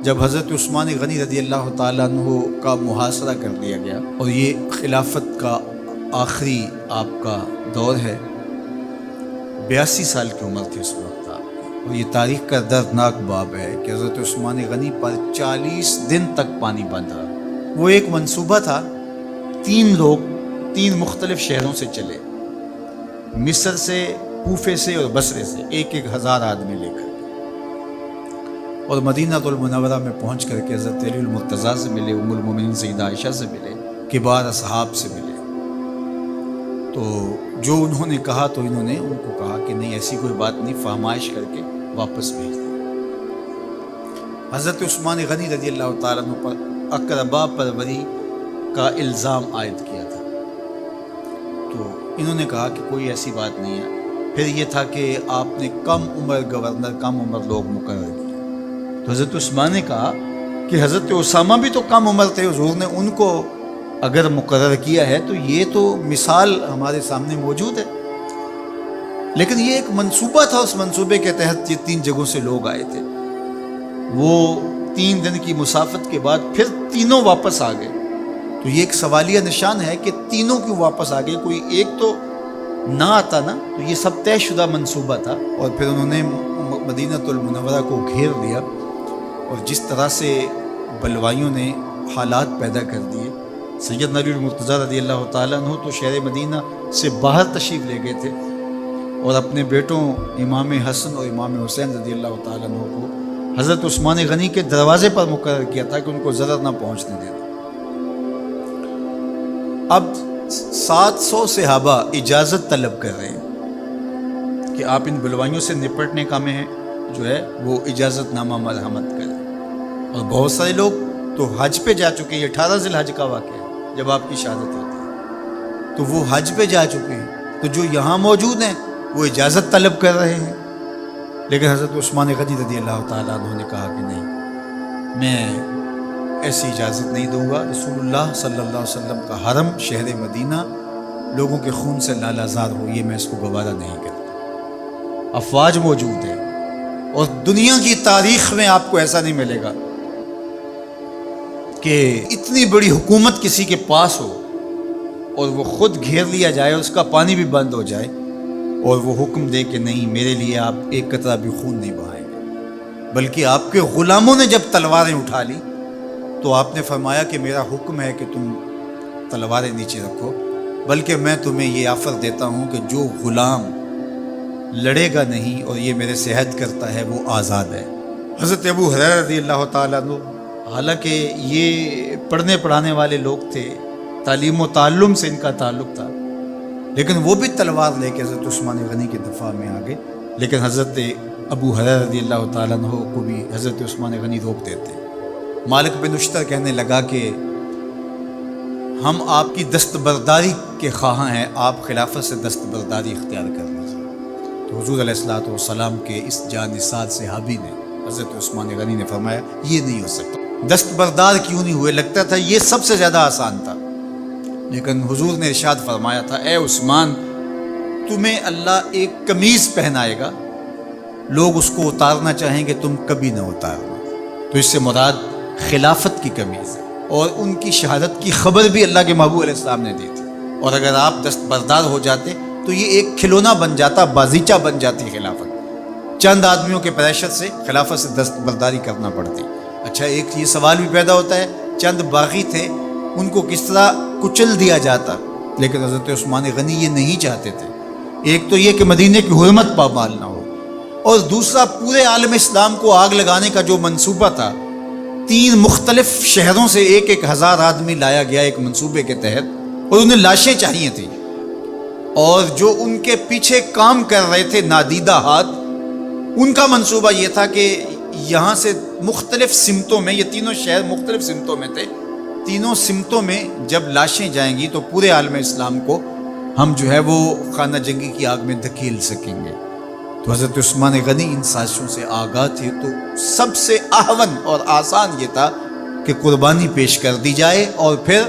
جب حضرت عثمان غنی رضی اللہ تعالیٰ عنہ کا محاصرہ کر دیا گیا اور یہ خلافت کا آخری آپ کا دور ہے، 82 سال کی عمر تھی اس وقت آپ کی، اور یہ تاریخ کا دردناک باب ہے کہ حضرت عثمان غنی پر 40 دن تک پانی بند رہا۔ وہ ایک منصوبہ تھا، 3 لوگ 3 مختلف شہروں سے چلے، مصر سے، کوفے سے اور بصرے سے، 1,000 آدمی لے کر، اور مدینہ المنورہ میں پہنچ کر کے حضرت علی المرتضیٰ سے ملے، ام المومنین سیدہ عائشہ سے ملے، کبار اصحاب سے ملے۔ تو جو انہوں نے کہا تو انہوں نے ان کو کہا کہ نہیں، ایسی کوئی بات نہیں، فرمائش کر کے واپس بھیج دیں۔ حضرت عثمان غنی رضی اللہ تعالیٰ عنہ پر اقربا پروری کا الزام عائد کیا تھا، تو انہوں نے کہا کہ کوئی ایسی بات نہیں ہے۔ پھر یہ تھا کہ آپ نے کم عمر گورنر، کم عمر لوگ مقرر کیے، تو حضرت عثمان نے کہا کہ حضرت اسامہ بھی تو کم عمر تھے، حضور نے ان کو اگر مقرر کیا ہے تو یہ تو مثال ہمارے سامنے موجود ہے، لیکن یہ ایک منصوبہ تھا، اس منصوبے کے تحت یہ 3 جگہوں سے لوگ آئے تھے۔ وہ 3 دن کی مسافت کے بعد پھر تینوں واپس آ گئے، تو یہ ایک سوالیہ نشان ہے کہ تینوں کیوں واپس آ گئے، کوئی ایک تو نہ آتا نا، تو یہ سب طے شدہ منصوبہ تھا۔ اور پھر انہوں نے مدینہ المنورہ کو گھیر لیا، اور جس طرح سے بلوائیوں نے حالات پیدا کر دیے، سید علی المرتضیٰ رضی اللہ تعالیٰ عنہ تو شہر مدینہ سے باہر تشریف لے گئے تھے، اور اپنے بیٹوں امام حسن اور امام حسین رضی اللہ تعالیٰ عنہ کو حضرت عثمان غنی کے دروازے پر مقرر کیا تھا کہ ان کو ضرر نہ پہنچنے دینا۔ اب 700 صحابہ اجازت طلب کر رہے ہیں کہ آپ ان بلوائیوں سے نپٹنے کا میں جو ہے وہ اجازت نامہ مرحمت کریں، اور بہت سارے لوگ تو حج پہ جا چکے ہیں، 18 ذی الحج کا واقعہ ہے جب آپ کی شہادت ہوتی ہے، تو وہ حج پہ جا چکے ہیں، تو جو یہاں موجود ہیں وہ اجازت طلب کر رہے ہیں، لیکن حضرت عثمان غنی رضی اللہ تعالیٰ عنہ نے کہا کہ نہیں، میں ایسی اجازت نہیں دوں گا۔ رسول اللہ صلی اللہ علیہ وسلم کا حرم شہر مدینہ لوگوں کے خون سے لالازار ہو، یہ میں اس کو گوارا نہیں کرتا۔ افواج موجود ہیں، اور دنیا کی تاریخ میں آپ کو ایسا نہیں ملے گا کہ اتنی بڑی حکومت کسی کے پاس ہو اور وہ خود گھیر لیا جائے، اس کا پانی بھی بند ہو جائے، اور وہ حکم دے کہ نہیں، میرے لیے آپ ایک قطرہ بھی خون نہیں بہائیں گے۔ بلکہ آپ کے غلاموں نے جب تلواریں اٹھا لی تو آپ نے فرمایا کہ میرا حکم ہے کہ تم تلواریں نیچے رکھو، بلکہ میں تمہیں یہ آفر دیتا ہوں کہ جو غلام لڑے گا نہیں اور یہ میرے سے عہد کرتا ہے وہ آزاد ہے۔ حضرت ابو ہریرہ رضی اللہ تعالیٰ عنہ، حالانکہ یہ پڑھنے پڑھانے والے لوگ تھے، تعلیم و تعلم سے ان کا تعلق تھا، لیکن وہ بھی تلوار لے کے حضرت عثمان غنی کے دفاع میں آ گئے، لیکن حضرت ابو ہریرہ رضی اللہ تعالیٰ عنہ کو بھی حضرت عثمان غنی روک دیتے۔ مالک بن نشتر کہنے لگا کہ ہم آپ کی دستبرداری کے خواہاں ہیں، آپ خلافت سے دستبرداری اختیار کر لیجیے۔ تو حضور علیہ الصلوۃ والسلام کے اس جانثار صحابی نے حضرت عثمان غنی نے فرمایا یہ نہیں ہو سکتا۔ دستبردار کیوں نہیں ہوئے؟ لگتا تھا یہ سب سے زیادہ آسان تھا، لیکن حضور نے ارشاد فرمایا تھا، اے عثمان، تمہیں اللہ ایک قمیض پہنائے گا، لوگ اس کو اتارنا چاہیں گے، تم کبھی نہ اتارنا۔ تو اس سے مراد خلافت کی قمیض ہے، اور ان کی شہادت کی خبر بھی اللہ کے محبوب علیہ السلام نے دی تھی، اور اگر آپ دستبردار ہو جاتے تو یہ ایک کھلونا بن جاتا، بازیچہ بن جاتی خلافت، چند آدمیوں کے پریشر سے خلافت سے دستبرداری کرنا پڑتی۔ اچھا، ایک یہ سوال بھی پیدا ہوتا ہے، چند باغی تھے، ان کو کس طرح کچل دیا جاتا، لیکن حضرت عثمان غنی یہ نہیں چاہتے تھے۔ ایک تو یہ کہ مدینے کی حرمت پامال نہ ہو، اور دوسرا پورے عالم اسلام کو آگ لگانے کا جو منصوبہ تھا، 3 مختلف شہروں سے 1,000 آدمی لایا گیا ایک منصوبے کے تحت، اور انہیں لاشیں چاہیے تھیں، اور جو ان کے پیچھے کام کر رہے تھے نادیدہ ہاتھ، ان کا منصوبہ یہ تھا کہ یہاں سے مختلف سمتوں میں، یہ تینوں شہر مختلف سمتوں میں تھے، تینوں سمتوں میں جب لاشیں جائیں گی تو پورے عالم اسلام کو ہم جو ہے وہ خانہ جنگی کی آگ میں دھکیل سکیں گے۔ تو حضرت عثمان غنی ان سازشوں سے آگاہ تھے، تو سب سے اہون اور آسان یہ تھا کہ قربانی پیش کر دی جائے، اور پھر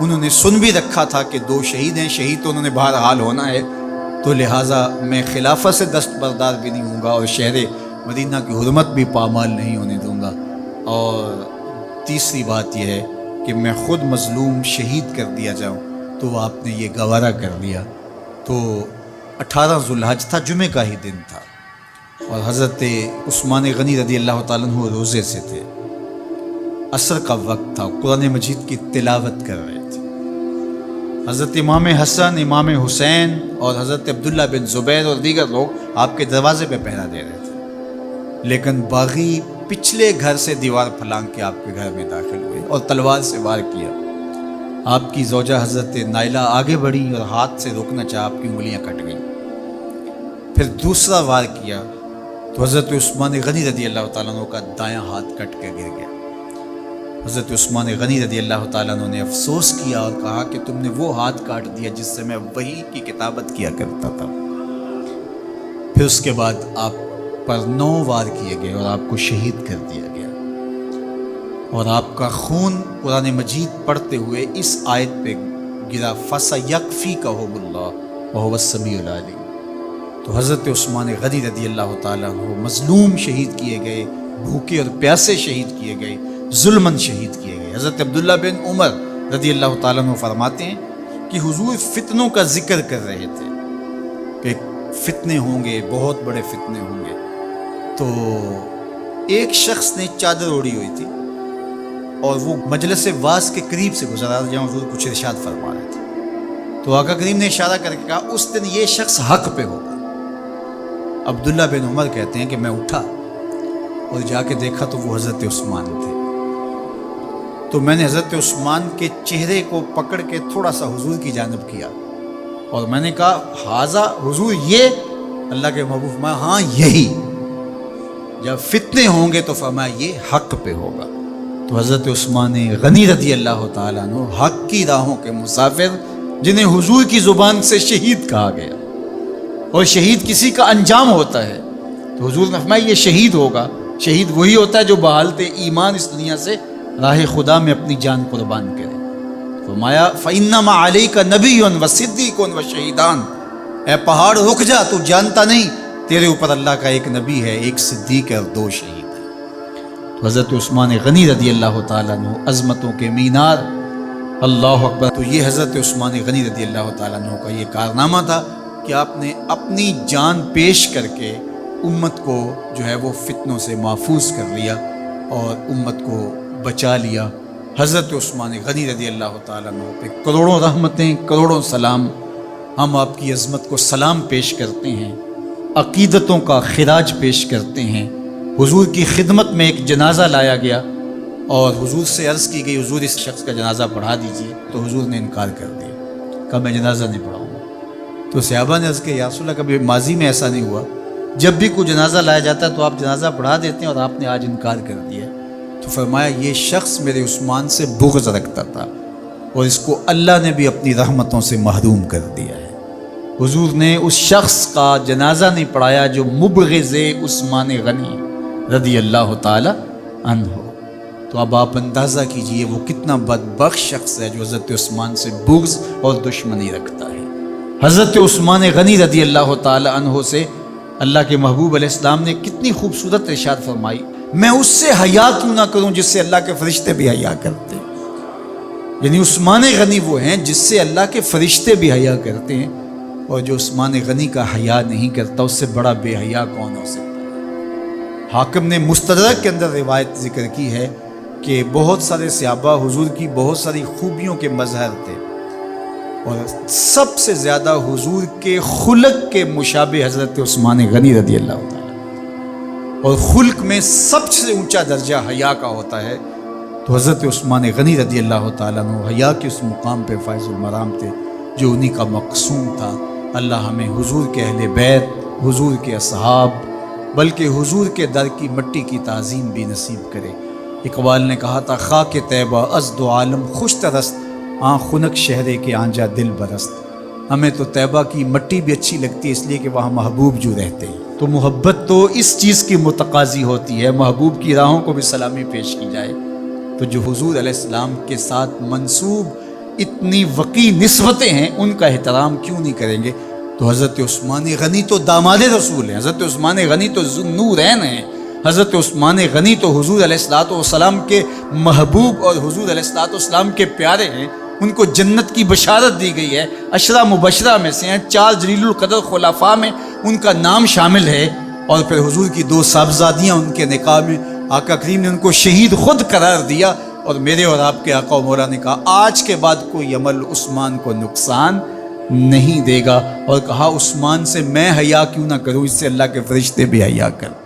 انہوں نے سن بھی رکھا تھا کہ 2 شہید ہیں، شہید تو انہوں نے بہرحال ہونا ہے، تو لہٰذا میں خلافت سے دستبردار بھی نہیں ہوں گا، اور شہر مدینہ کی حرمت بھی پامال نہیں ہونے دوں گا، اور تیسری بات یہ ہے کہ میں خود مظلوم شہید کر دیا جاؤں، تو آپ نے یہ گوارا کر لیا۔ تو 18 ذوالحج تھا، جمعہ کا ہی دن تھا، اور حضرت عثمان غنی رضی اللہ تعالیٰ عنہ روزے سے تھے، عصر کا وقت تھا، قرآن مجید کی تلاوت کر رہے تھے۔ حضرت امام حسن، امام حسین اور حضرت عبداللہ بن زبیر اور دیگر لوگ آپ کے دروازے پہ پہرا دے رہے تھے، لیکن باغی پچھلے گھر سے دیوار پھلانگ کے آپ کے گھر میں داخل ہوئے اور تلوار سے وار کیا۔ آپ کی زوجہ حضرت نائلہ آگے بڑھی اور ہاتھ سے روکنا چاہا، آپ کی انگلیاں کٹ گئیں۔ پھر دوسرا وار کیا تو حضرت عثمان غنی رضی اللہ تعالیٰ عنہ کا دایاں ہاتھ کٹ کے گر گیا۔ حضرت عثمان غنی رضی اللہ تعالیٰ عنہ نے افسوس کیا اور کہا کہ تم نے وہ ہاتھ کاٹ دیا جس سے میں وحی کی کتابت کیا کرتا تھا۔ پھر اس کے بعد آپ پر 9 وار کیے گئے اور آپ کو شہید کر دیا گیا، اور آپ کا خون قرآن مجید پڑھتے ہوئے اس آیت پہ گرا، فَسَيَكْفِيكَهُمُ اللَّهُ وَهُوَ السَّمِيعُ الْعَلِيمُ۔ تو حضرت عثمان غنی رضی اللہ تعالیٰ عنہ مظلوم شہید کیے گئے، بھوکے اور پیاسے شہید کیے گئے، ظلماً شہید کیے گئے۔ حضرت عبداللہ بن عمر رضی اللہ تعالیٰ عنہ فرماتے ہیں کہ حضور فتنوں کا ذکر کر رہے تھے کہ فتنے ہوں گے، بہت بڑے فتنے ہوں گے۔ تو ایک شخص نے چادر اوڑھی ہوئی تھی اور وہ مجلس واعظ کے قریب سے گزرا جہاں حضور کچھ ارشاد فرما رہے تھے، تو آقا کریم نے اشارہ کر کے کہا اس دن یہ شخص حق پہ ہوگا۔ عبداللہ بن عمر کہتے ہیں کہ میں اٹھا اور جا کے دیکھا تو وہ حضرت عثمان تھے۔ تو میں نے حضرت عثمان کے چہرے کو پکڑ کے تھوڑا سا حضور کی جانب کیا اور میں نے کہا حاضہ حضور، یہ اللہ کے محبوب فرمایا ہاں یہی، جب فتنے ہوں گے تو فرمایا یہ حق پہ ہوگا۔ تو حضرت عثمان غنی رضی اللہ تعالیٰ عنہ حق کی راہوں کے مسافر، جنہیں حضور کی زبان سے شہید کہا گیا، اور شہید کسی کا انجام ہوتا ہے، تو حضور نے فرمایا یہ شہید ہوگا۔ شہید وہی ہوتا ہے جو بحالت ایمان اس دنیا سے راہ خدا میں اپنی جان قربان کرے۔ فرمایا فَإِنَّمَا عَلَيْكَ نَبِيٌّ وَصِدِّيقٌ وَشَهِيدَانِ، اے پہاڑ رک جا، تو جانتا نہیں تیرے اوپر اللہ کا ایک نبی ہے، ایک صدیق ہے اور 2 شہید ہیں۔ تو حضرت عثمان غنی رضی اللہ تعالیٰ عنہ عظمتوں کے مینار، اللہ اکبر۔ تو یہ حضرت عثمان غنی رضی اللہ تعالیٰ عنہ کا یہ کارنامہ تھا کہ آپ نے اپنی جان پیش کر کے امت کو جو ہے وہ فتنوں سے محفوظ کر لیا اور امت کو بچا لیا۔ حضرت عثمان غنی رضی اللہ تعالیٰ عنہ پہ کروڑوں رحمتیں، کروڑوں سلام۔ ہم آپ کی عظمت کو سلام پیش کرتے ہیں، عقیدتوں کا خراج پیش کرتے ہیں۔ حضور کی خدمت میں ایک جنازہ لایا گیا اور حضور سے عرض کی گئی حضور اس شخص کا جنازہ پڑھا دیجئے، تو حضور نے انکار کر دیا، کہا میں جنازہ نہیں پڑھاؤں گا۔ تو صحابہ نے عرض کیا یا رسول اللہ، کبھی ماضی میں ایسا نہیں ہوا، جب بھی کوئی جنازہ لایا جاتا ہے تو آپ جنازہ پڑھا دیتے ہیں اور آپ نے آج انکار کر دیا۔ تو فرمایا یہ شخص میرے عثمان سے بغض رکھتا تھا اور اس کو اللہ نے بھی اپنی رحمتوں سے محروم کر دیا ہے۔ حضور نے اس شخص کا جنازہ نہیں پڑھایا جو مبغض عثمان غنی رضی اللہ تعالی عنہ۔ تو اب آپ اندازہ کیجئے وہ کتنا بدبخت شخص ہے جو حضرت عثمان سے بغض اور دشمنی رکھتا ہے۔ حضرت عثمان غنی رضی اللہ تعالی عنہ سے اللہ کے محبوب علیہ السلام نے کتنی خوبصورت ارشاد فرمائی، میں اس سے حیا کیوں نہ کروں جس سے اللہ کے فرشتے بھی حیا کرتے ہیں۔ یعنی عثمان غنی وہ ہیں جس سے اللہ کے فرشتے بھی حیا کرتے ہیں، اور جو عثمان غنی کا حیا نہیں کرتا اس سے بڑا بے حیا کون ہو سکتا ہے۔ حاکم نے مستدرک کے اندر روایت ذکر کی ہے کہ بہت سارے صحابہ حضور کی بہت ساری خوبیوں کے مظہر تھے، اور سب سے زیادہ حضور کے خلق کے مشابہ حضرت عثمان غنی رضی اللہ تعالیٰ، اور خلق میں سب سے اونچا درجہ حیا کا ہوتا ہے۔ تو حضرت عثمان غنی رضی اللہ تعالیٰ عنہ حیا کے اس مقام پہ فائز المرام تھے جو انہی کا مقصوم تھا۔ اللہ ہمیں حضور کے اہل بیت، حضور کے اصحاب، بلکہ حضور کے در کی مٹی کی تعظیم بھی نصیب کرے۔ اقبال نے کہا تھا خاک طیبہ از دو عالم خوش ترست، آن خنک شہرے کے آنجا دل برست۔ ہمیں تو طیبہ کی مٹی بھی اچھی لگتی ہے اس لیے کہ وہاں محبوب جو رہتے ہیں۔ تو محبت تو اس چیز کی متقاضی ہوتی ہے، محبوب کی راہوں کو بھی سلامی پیش کی جائے۔ تو جو حضور علیہ السلام کے ساتھ منسوب اتنی وقی نسبتیں ہیں ان کا احترام کیوں نہیں کریں گے؟ تو حضرت عثمان غنی تو داماد رسول ہیں، حضرت عثمان غنی تو ذو النورین ہیں، حضرت عثمان غنی تو حضور علیہ الصلوۃ والسلام کے محبوب اور حضور علیہ الصلوۃ والسلام کے پیارے ہیں، ان کو جنت کی بشارت دی گئی ہے، عشرہ مبشرہ میں سے ہیں، 4 جلیل القدر خلفاء میں ان کا نام شامل ہے، اور پھر حضور کی 2 صاحبزادیاں ان کے نکاح میں آقا کریم نے ان کو شہید خود قرار دیا، اور میرے اور آپ کے آقا و مولا نے کہا آج کے بعد کوئی عمل عثمان کو نقصان نہیں دے گا، اور کہا عثمان سے میں حیا کیوں نہ کروں، اس سے اللہ کے فرشتے بھی حیا کر